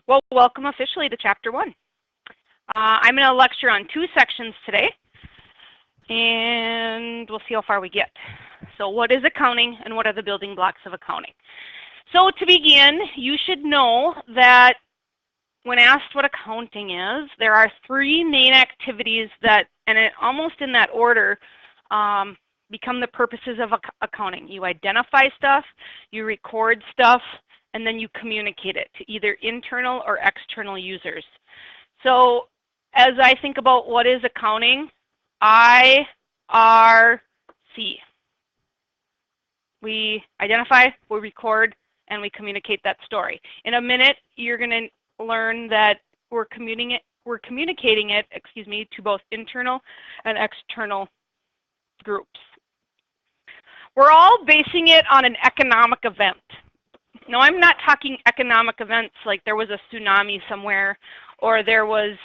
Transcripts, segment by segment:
Well, welcome officially to Chapter 1. I'm going to lecture on 2 sections today, and we'll see how far we get. So what is accounting, and what are the building blocks of accounting? So to begin, you should know that when asked what accounting is, there are 3 main activities that, and almost in that order, become the purposes of accounting. You identify stuff, you record stuff, and then you communicate it to either internal or external users. So as I think about what is accounting, IRC. We identify, we record, and we communicate that story. In a minute, you're going to learn that we're communicating it, to both internal and external groups. We're all basing it on an economic event. Now, I'm not talking economic events like there was a tsunami somewhere or there was,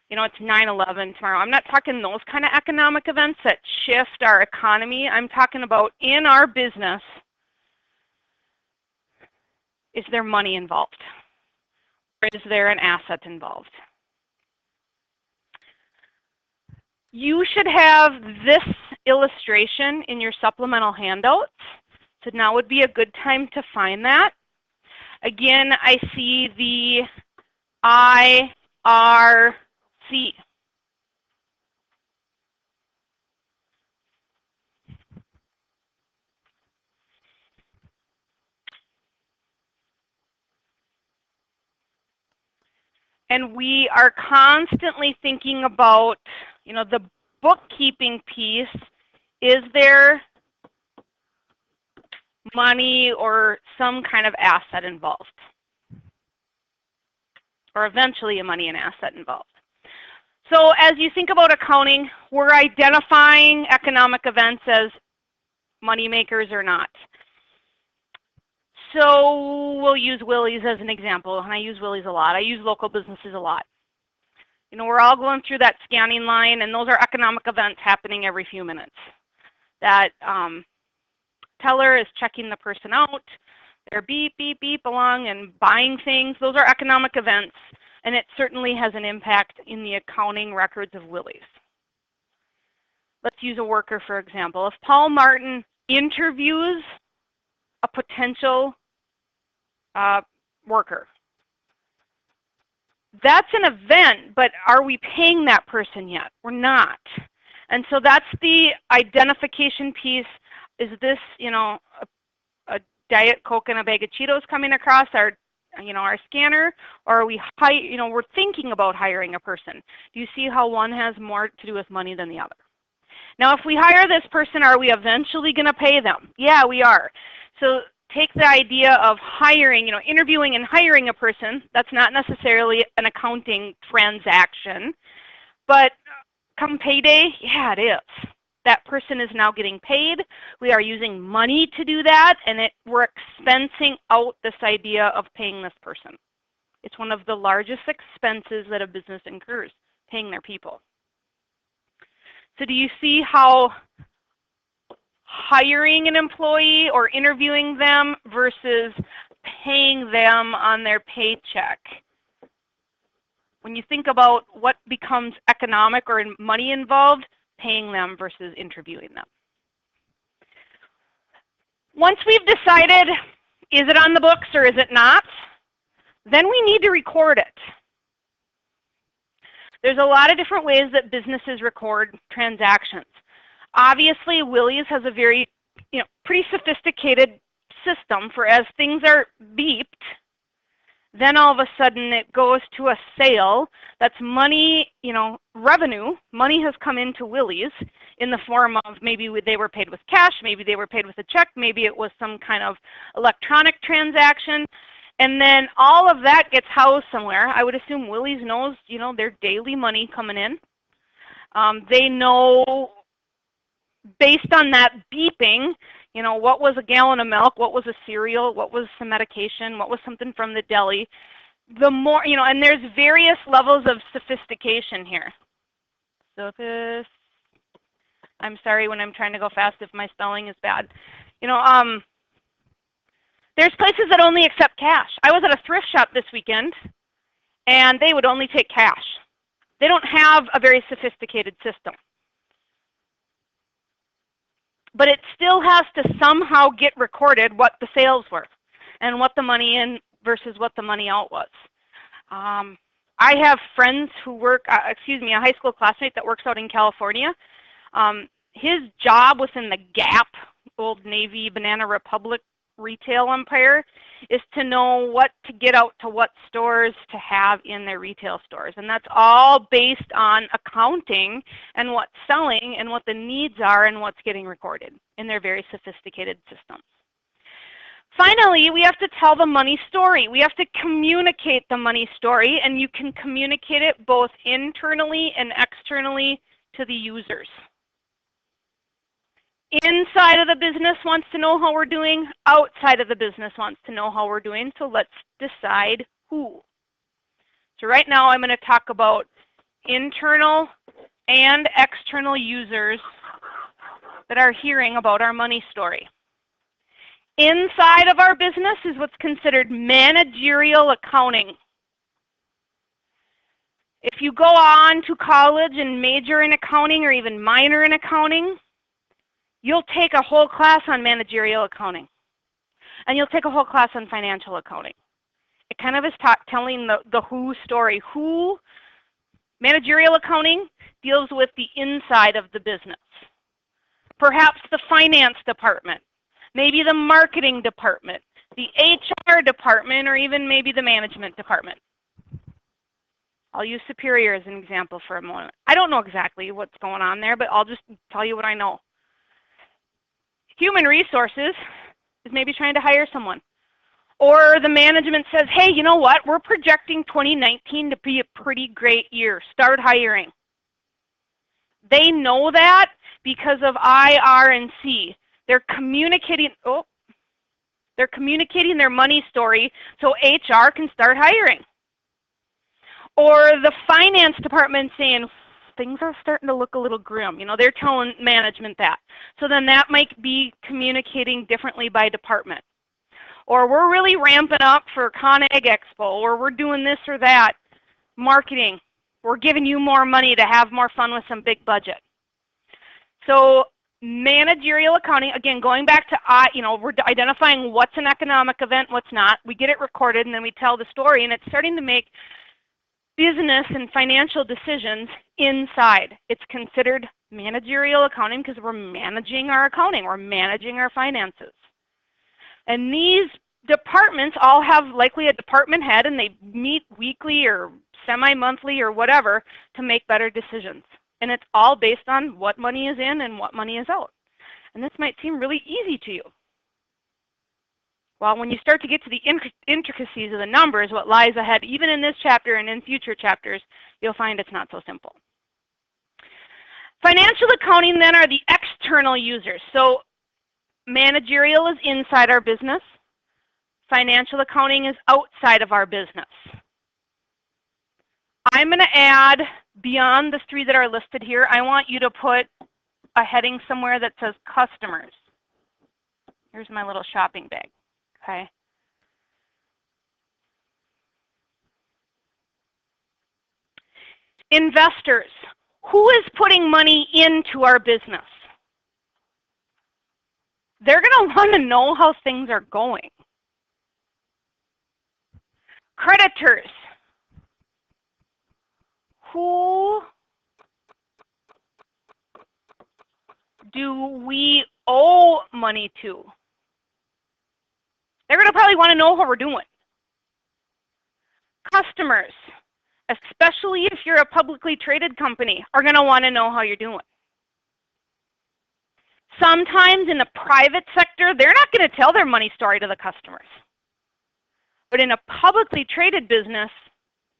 it's 9/11 tomorrow. I'm not talking those kind of economic events that shift our economy. I'm talking about in our business, is there money involved? Or is there an asset involved? You should have this illustration in your supplemental handouts. So now would be a good time to find that. Again, I see the IRC. And we are constantly thinking about, the bookkeeping piece. Is there money or some kind of asset involved? Or eventually a money and asset involved. So as you think about accounting, we're identifying economic events as money makers or not. So we'll use Willys as an example, and I use Willys a lot. I use local businesses a lot. We're all going through that scanning line, and those are economic events happening every few minutes. That teller is checking the person out. They're beep, beep, beep along and buying things. Those are economic events, and it certainly has an impact in the accounting records of Willys. Let's use a worker, for example. If Paul Martin interviews a potential worker, that's an event, but are we paying that person yet? We're not. And so that's the identification piece. Is this, a Diet Coke and a bag of Cheetos coming across our scanner, or are we, we're thinking about hiring a person? Do you see how one has more to do with money than the other? Now, if we hire this person, are we eventually going to pay them? Yeah, we are. So take the idea of hiring, interviewing and hiring a person. That's not necessarily an accounting transaction, but come payday, yeah, it is. That person is now getting paid. We are using money to do that, and we're expensing out this idea of paying this person. It's one of the largest expenses that a business incurs, paying their people. So do you see how hiring an employee or interviewing them versus paying them on their paycheck? When you think about what becomes economic or money involved, paying them versus interviewing them. Once we've decided, is it on the books or is it not, then we need to record it. There's a lot of different ways that businesses record transactions. Obviously, Willys has a very, pretty sophisticated system for as things are beeped, then all of a sudden it goes to a sale. That's money, revenue. Money has come into Willys in the form of maybe they were paid with cash, maybe they were paid with a check, maybe it was some kind of electronic transaction. And then all of that gets housed somewhere. I would assume Willys knows, their daily money coming in. They know based on that beeping, what was a gallon of milk, what was a cereal, what was some medication, what was something from the deli. The more, and there's various levels of sophistication here. So I'm sorry when I'm trying to go fast if my spelling is bad. There's places that only accept cash. I was at a thrift shop this weekend, and they would only take cash. They don't have a very sophisticated system. But it still has to somehow get recorded what the sales were and what the money in versus what the money out was. I have friends who work, a high school classmate that works out in California. His job within the Gap, Old Navy, Banana Republic retail empire is to know what to get out to what stores to have in their retail stores. And that's all based on accounting and what's selling and what the needs are and what's getting recorded in their very sophisticated systems. Finally, we have to tell the money story. We have to communicate the money story, and you can communicate it both internally and externally to the users. Inside of the business wants to know how we're doing. Outside of the business wants to know how we're doing. So let's decide who. So right now I'm going to talk about internal and external users that are hearing about our money story. Inside of our business is what's considered managerial accounting. If you go on to college and major in accounting or even minor in accounting, you'll take a whole class on managerial accounting, and you'll take a whole class on financial accounting. It kind of is telling the who story. Who, managerial accounting deals with the inside of the business. Perhaps the finance department, maybe the marketing department, the HR department, or even maybe the management department. I'll use Superior as an example for a moment. I don't know exactly what's going on there, but I'll just tell you what I know. Human resources is maybe trying to hire someone. Or the management says, hey, you know what? We're projecting 2019 to be a pretty great year. Start hiring. They know that because of I, R, and C. They're communicating their money story so HR can start hiring. Or the finance department saying, things are starting to look a little grim. You know, they're telling management that. So then that might be communicating differently by department. Or we're really ramping up for ConAg Expo, or we're doing this or that. Marketing, we're giving you more money to have more fun with some big budget. So managerial accounting, again, going back to, we're identifying what's an economic event, what's not. We get it recorded, and then we tell the story, and it's starting to make business and financial decisions inside. It's considered managerial accounting because we're managing our accounting, we're managing our finances. And these departments all have likely a department head, and they meet weekly or semi-monthly or whatever to make better decisions. And it's all based on what money is in and what money is out. And this might seem really easy to you. Well, when you start to get to the intricacies of the numbers, what lies ahead, even in this chapter and in future chapters, you'll find it's not so simple. Financial accounting then are the external users. So managerial is inside our business. Financial accounting is outside of our business. I'm going to add, beyond the three that are listed here, I want you to put a heading somewhere that says customers. Here's my little shopping bag. Okay. Investors. Who is putting money into our business? They're going to want to know how things are going. Creditors. Who do we owe money to? They're going to probably want to know how we're doing. Customers, especially if you're a publicly traded company, are going to want to know how you're doing. Sometimes in the private sector, they're not going to tell their money story to the customers. But in a publicly traded business,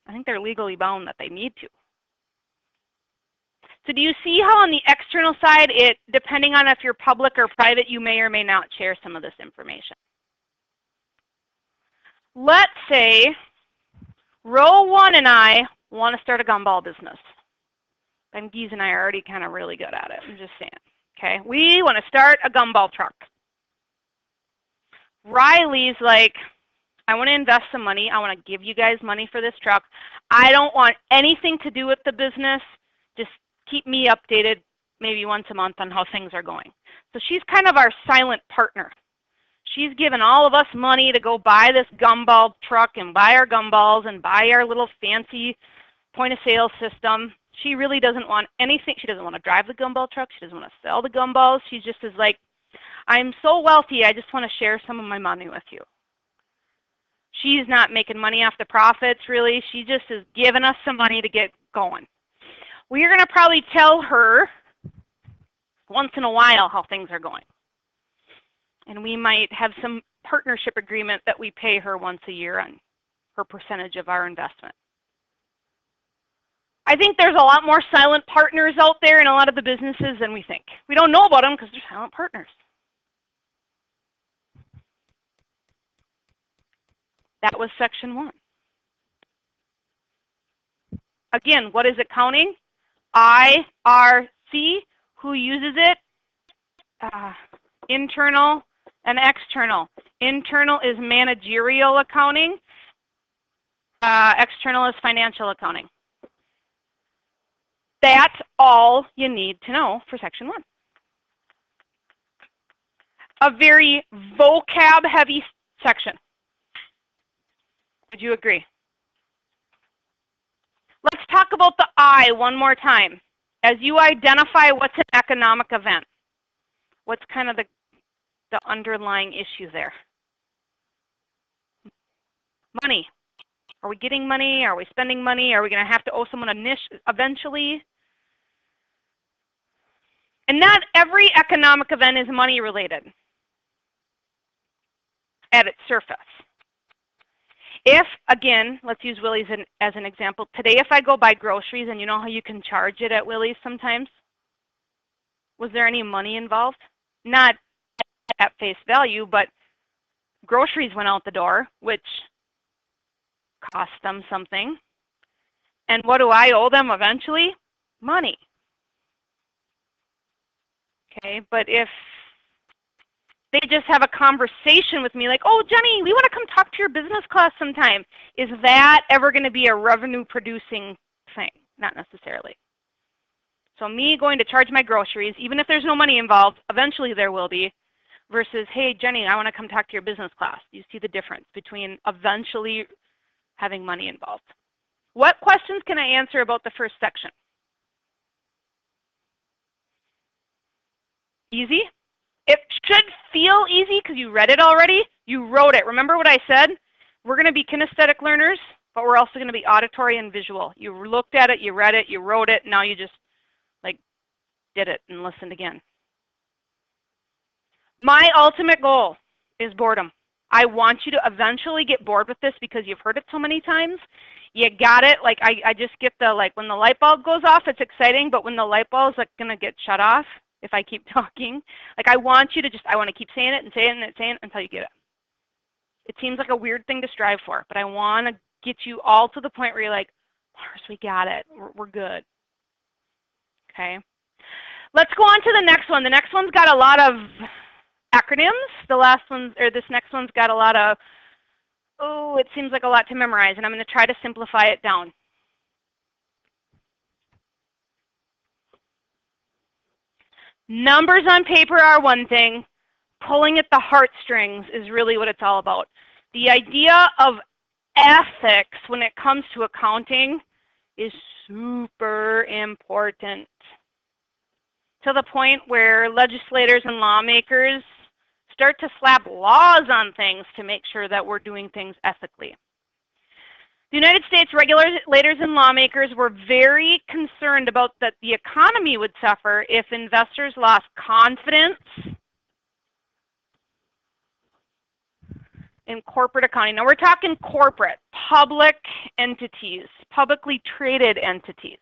I think they're legally bound that they need to. So do you see how on the external side, depending on if you're public or private, you may or may not share some of this information? Let's say row one and I want to start a gumball business. And Geese and I are already kind of really good at it. I'm just saying. Okay, we want to start a gumball truck. Riley's like, I want to invest some money. I want to give you guys money for this truck. I don't want anything to do with the business. Just keep me updated maybe once a month on how things are going. So she's kind of our silent partner. She's given all of us money to go buy this gumball truck and buy our gumballs and buy our little fancy point of sale system. She really doesn't want anything. She doesn't want to drive the gumball truck. She doesn't want to sell the gumballs. She just is like, I'm so wealthy, I just want to share some of my money with you. She's not making money off the profits, really. She just is giving us some money to get going. We're going to probably tell her once in a while how things are going. And we might have some partnership agreement that we pay her once a year on her percentage of our investment. I think there's a lot more silent partners out there in a lot of the businesses than we think. We don't know about them because they're silent partners. That was section 1. Again, what is accounting? IRC. Who uses it? Internal and external. Internal is managerial accounting. External is financial accounting. That's all you need to know for section 1. A very vocab-heavy section. Would you agree? Let's talk about the I one more time. As you identify what's an economic event, what's kind of the underlying issue there? Money. Are we getting money? Are we spending money? Are we going to have to owe someone eventually? And not every economic event is money related at its surface. If, again, let's use Willie's as an example. Today, if I go buy groceries, and you know how you can charge it at Willie's sometimes? Was there any money involved? Not at face value, but groceries went out the door, which cost them something. And what do I owe them eventually? Money. Okay, but if they just have a conversation with me like, oh, Jenny, we want to come talk to your business class sometime. Is that ever going to be a revenue producing thing? Not necessarily. So me going to charge my groceries, even if there's no money involved, eventually there will be, versus, hey, Jenny, I want to come talk to your business class. You see the difference between eventually having money involved. What questions can I answer about the first section? Easy? It should feel easy because you read it already. You wrote it. Remember what I said? We're going to be kinesthetic learners, but we're also going to be auditory and visual. You looked at it, you read it, you wrote it, now you just like did it and listened again. My ultimate goal is boredom. I want you to eventually get bored with this because you've heard it so many times. You got it. Like I just get the, like when the light bulb goes off, it's exciting, but when the light bulb is like going to get shut off, if I keep talking, like I want you to just, I want to keep saying it and saying it and saying it until you get it. It seems like a weird thing to strive for, but I want to get you all to the point where you're like, Mars, we got it. We're good. Okay. Let's go on to the next one. The next one's got a lot of acronyms. The last one, or this next one's got a lot of, oh, it seems like a lot to memorize, and I'm going to try to simplify it down. Numbers on paper are one thing. Pulling at the heartstrings is really what it's all about. The idea of ethics when it comes to accounting is super important, to the point where legislators and lawmakers start to slap laws on things to make sure that we're doing things ethically. The United States regulators and lawmakers were very concerned about that the economy would suffer if investors lost confidence in corporate accounting. Now we're talking corporate, public entities, publicly traded entities.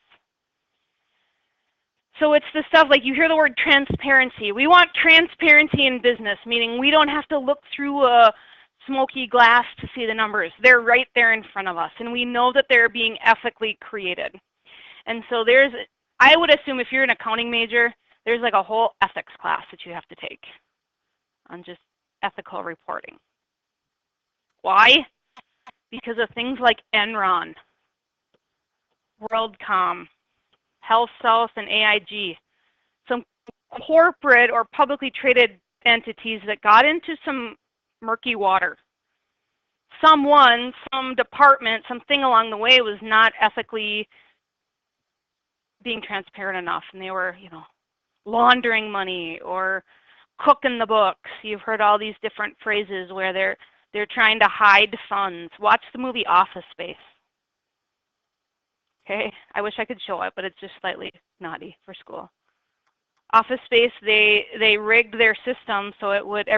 So it's the stuff like you hear the word transparency. We want transparency in business, meaning we don't have to look through a smoky glass to see the numbers. They're right there in front of us, and we know that they're being ethically created. And so there's, I would assume if you're an accounting major, there's like a whole ethics class that you have to take on just ethical reporting. Why? because of things like Enron, WorldCom, HealthSouth, and AIG. Some corporate or publicly traded entities that got into some murky water. Someone, some department, something along the way was not ethically being transparent enough, and they were, laundering money or cooking the books. You've heard all these different phrases where they're trying to hide funds. Watch the movie Office Space. Okay, I wish I could show it, but it's just slightly naughty for school. Office Space, they rigged their system so it would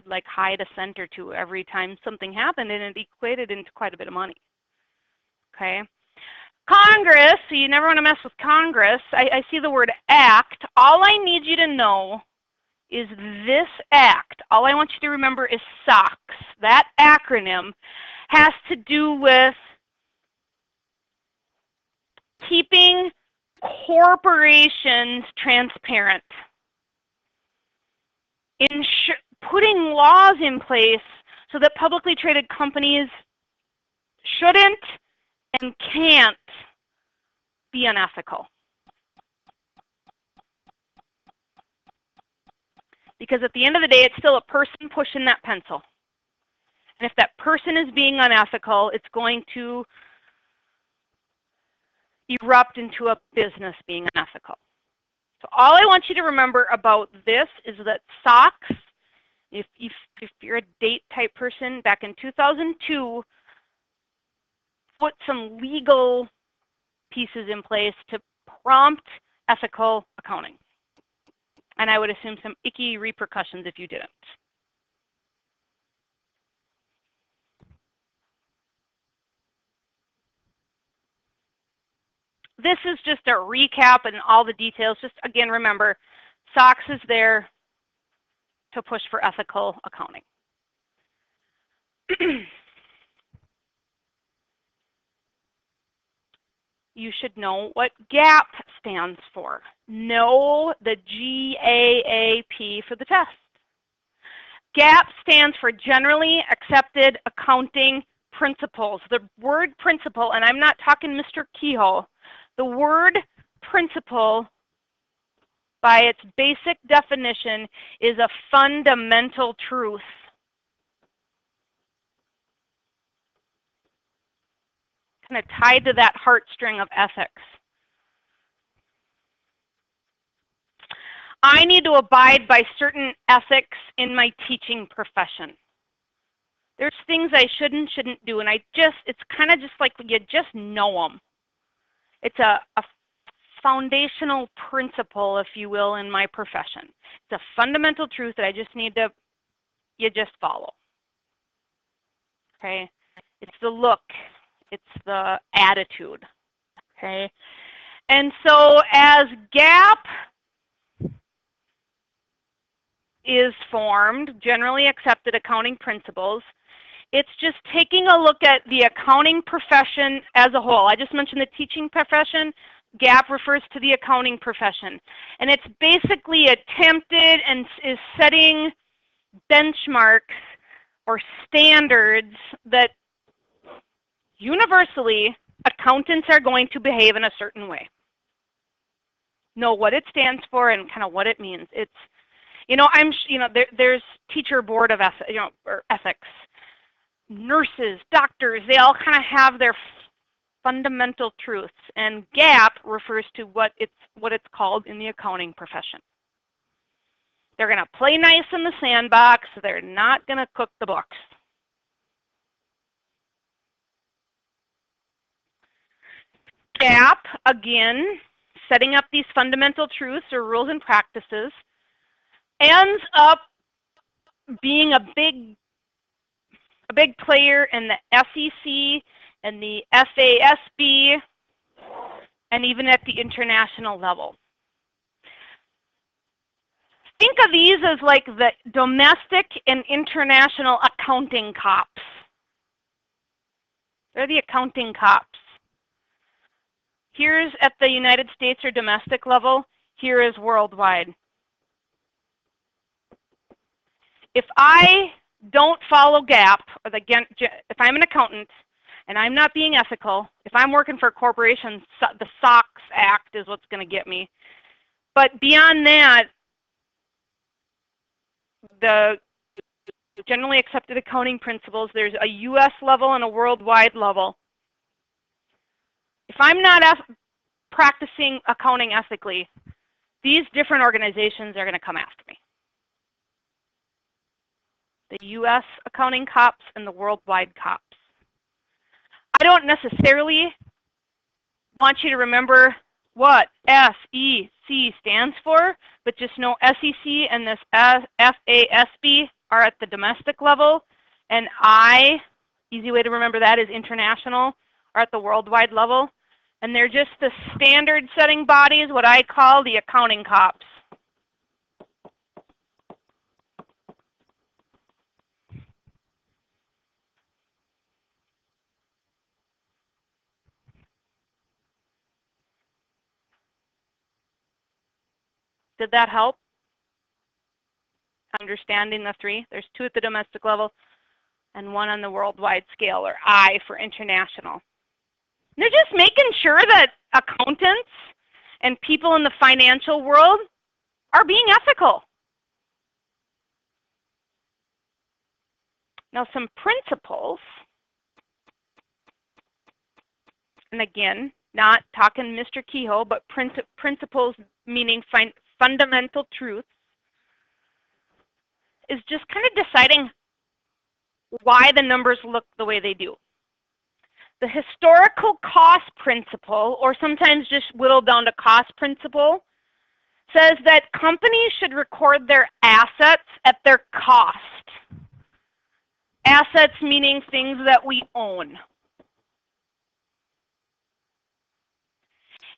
like hide a cent or two every time something happened, and it equated into quite a bit of money. Okay. Congress, so you never want to mess with Congress. I see the word act. All I need you to know is this act. All I want you to remember is SOX. That acronym has to do with keeping corporations transparent. Putting laws in place so that publicly traded companies shouldn't and can't be unethical. Because at the end of the day, it's still a person pushing that pencil. And if that person is being unethical, it's going to erupt into a business being unethical. So all I want you to remember about this is that SOX, if you're a date type person, back in 2002, put some legal pieces in place to prompt ethical accounting. And I would assume some icky repercussions if you didn't. This is just a recap and all the details. Just again, remember, SOX is there to push for ethical accounting. You should know what GAAP stands for. Know the GAAP for the test. GAAP stands for Generally Accepted Accounting Principles. The word principle, and I'm not talking Mr. Kehoe, the word principle, by its basic definition, is a fundamental truth. Kind of tied to that heartstring of ethics. I need to abide by certain ethics in my teaching profession. There's things I shouldn't do, and it's kind of just like you just know them. It's a foundational principle, if you will, in my profession. It's a fundamental truth that I just need to, you just follow. Okay? It's the look. It's the attitude. Okay? And so as GAAP is formed, Generally Accepted Accounting Principles, it's just taking a look at the accounting profession as a whole. I just mentioned the teaching profession. GAAP refers to the accounting profession. And it's basically attempted and is setting benchmarks or standards that universally accountants are going to behave in a certain way. Know what it stands for and kind of what it means. It's, there's teacher board of ethics. Nurses, doctors, they all kind of have their fundamental truths, and GAAP refers to what it's called in the accounting profession. They're going to play nice in the sandbox. They're not going to cook the books. GAAP, again, setting up these fundamental truths or rules and practices, ends up being a big player in the SEC and the FASB, and even at the international level. Think of these as like the domestic and international accounting cops. They're the accounting cops. Here's at the United States or domestic level. Here is worldwide. If I don't follow GAAP, or if I'm an accountant and I'm not being ethical, if I'm working for a corporation, the SOX Act is what's going to get me. But beyond that, the generally accepted accounting principles, there's a US level and a worldwide level. If I'm not practicing accounting ethically, these different organizations are going to come after me. The US accounting cops and the worldwide cops. I don't necessarily want you to remember what SEC stands for, but just know SEC and this FASB are at the domestic level, and easy way to remember that is international, are at the worldwide level. And they're just the standard setting bodies, what I call the accounting cops. Did that help? Understanding the three? There's two at the domestic level and one on the worldwide scale, or I for international. And they're just making sure that accountants and people in the financial world are being ethical. Now, some principles, and again, not talking Mr. Kehoe, but principles meaning fundamental truths, is just kind of deciding why the numbers look the way they do. The historical cost principle, or sometimes just whittled down to cost principle, says that companies should record their assets at their cost. Assets meaning things that we own.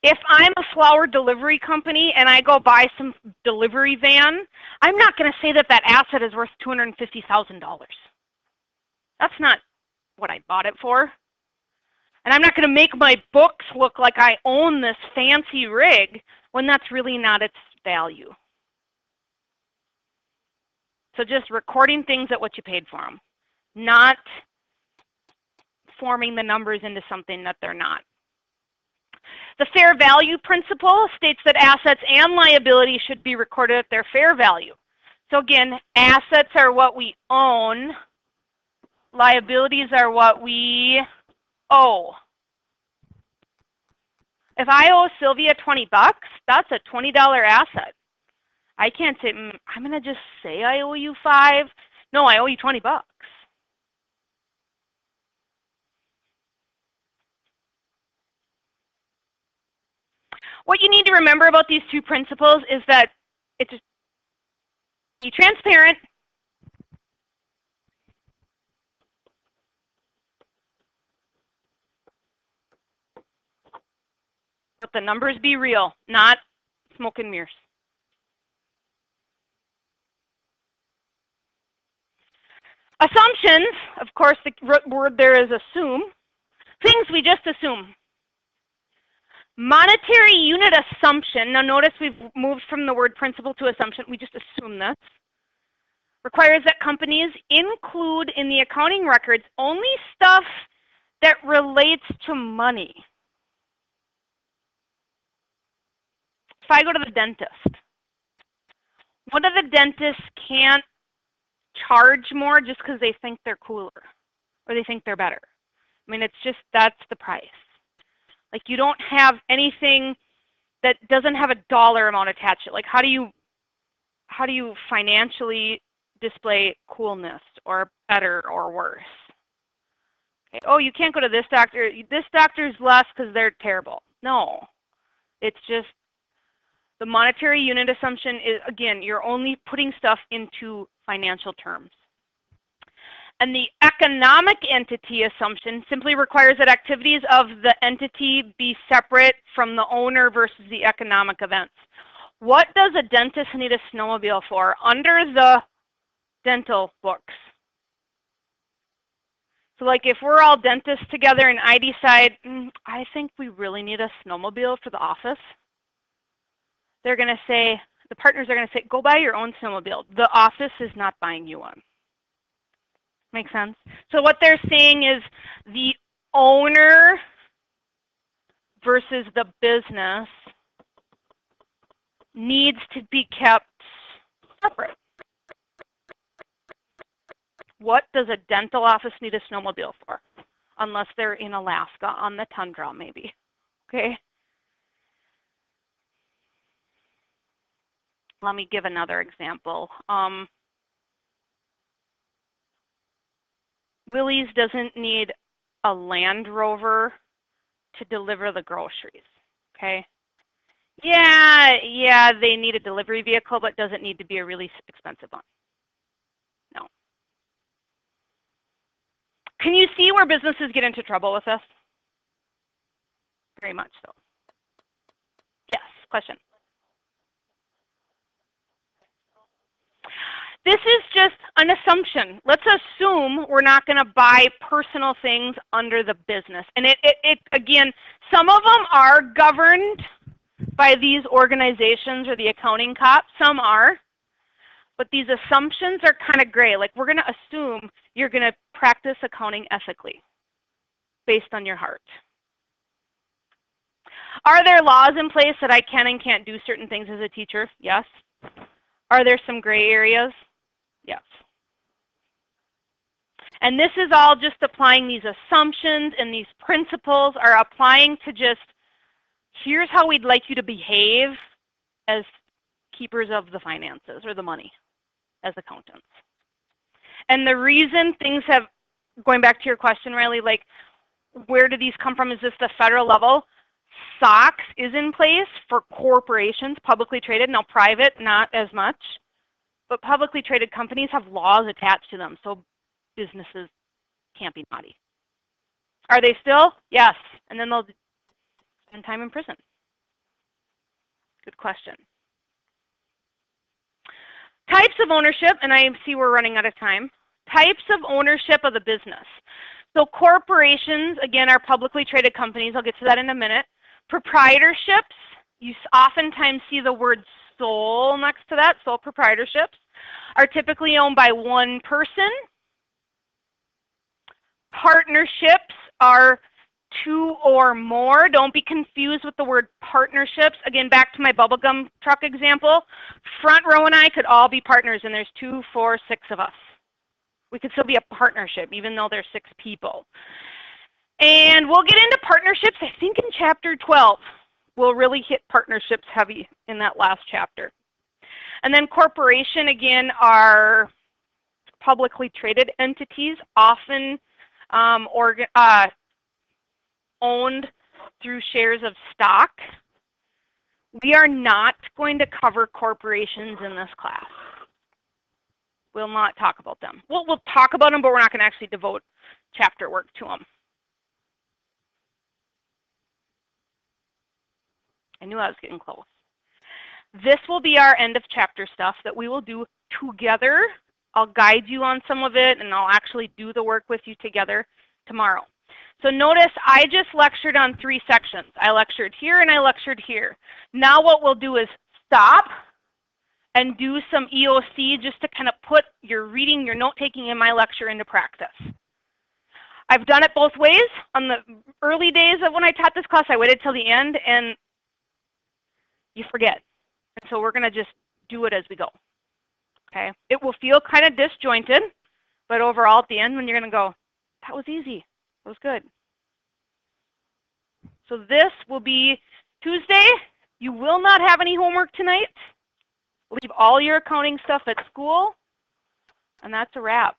If I'm a flower delivery company and I go buy some delivery van, I'm not going to say that that asset is worth $250,000. That's not what I bought it for. And I'm not going to make my books look like I own this fancy rig when that's really not its value. So just recording things at what you paid for them, not forming the numbers into something that they're not. The fair value principle states that assets and liabilities should be recorded at their fair value. So again, assets are what we own. Liabilities are what we owe. If I owe Sylvia $20, that's a $20 asset. I can't say, I'm going to just say I owe you $5. No, I owe you $20. What you need to remember about these two principles is that it's be transparent, but the numbers be real, not smoke and mirrors. Assumptions, of course, the root word there is assume. Things we just assume. Monetary unit assumption, now notice we've moved from the word principle to assumption, we just assume this, requires that companies include in the accounting records only stuff that relates to money. If I go to the dentist, what if the dentist can't charge more just because they think they're cooler or they think they're better? I mean, it's just, that's the price. Like, you don't have anything that doesn't have a dollar amount attached to it. Like, how do you financially display coolness or better or worse? Okay. Oh, you can't go to this doctor. This doctor's less because they're terrible. No, it's just the monetary unit assumption is, again, you're only putting stuff into financial terms. And the economic entity assumption simply requires that activities of the entity be separate from the owner versus the economic events. What does a dentist need a snowmobile for? Under the dental books. So like if we're all dentists together and I decide, I think we really need a snowmobile for the office, they're going to say, the partners are going to say, go buy your own snowmobile. The office is not buying you one. Make sense? So what they're saying is the owner versus the business needs to be kept separate. What does a dental office need a snowmobile for? Unless they're in Alaska on the tundra, maybe. Okay? Let me give another example. Willie's doesn't need a Land Rover to deliver the groceries. Okay? Yeah, they need a delivery vehicle, but doesn't need to be a really expensive one. No. Can you see where businesses get into trouble with this? Very much so. Yes, question. This is just an assumption. Let's assume we're not going to buy personal things under the business. And it again, some of them are governed by these organizations or the accounting cops. Some are. But these assumptions are kind of gray. Like, we're going to assume you're going to practice accounting ethically based on your heart. Are there laws in place that I can and can't do certain things as a teacher? Yes. Are there some gray areas? Yes. And this is all just applying these assumptions, and these principles are applying to just, here's how we'd like you to behave as keepers of the finances or the money as accountants. And the reason things have, going back to your question, Riley, like, where do these come from? Is this the federal level? SOX is in place for corporations, publicly traded. Now private, not as much. But publicly traded companies have laws attached to them, so businesses can't be naughty. Are they still? Yes. And then they'll spend time in prison. Good question. Types of ownership, and I see we're running out of time. Types of ownership of the business. So corporations, again, are publicly traded companies. I'll get to that in a minute. Proprietorships, you oftentimes see the word sole next to that. Sole proprietorships are typically owned by one person. Partnerships are two or more. Don't be confused with the word partnerships. Again, back to my bubblegum truck example. Front row and I could all be partners, and there's 2, 4, 6 of us. We could still be a partnership, even though there's 6 people. And we'll get into partnerships, I think, in chapter 12. We'll really hit partnerships heavy in that last chapter. And then corporation, again, are publicly traded entities, often owned through shares of stock. We are not going to cover corporations in this class. We'll not talk about them. We'll talk about them, but we're not going to actually devote chapter work to them. I knew I was getting close. This will be our end of chapter stuff that we will do together. I'll guide you on some of it, and I'll actually do the work with you together tomorrow. So notice I just lectured on 3 sections. I lectured here and I lectured here. Now what we'll do is stop and do some EOC just to kind of put your reading, your note-taking in my lecture into practice. I've done it both ways. On the early days of when I taught this class, I waited till the end, and you forget. And so we're going to just do it as we go. Okay? It will feel kind of disjointed, but overall at the end when you're going to go, that was easy. It was good. So this will be Tuesday. You will not have any homework tonight. Leave all your accounting stuff at school, and that's a wrap.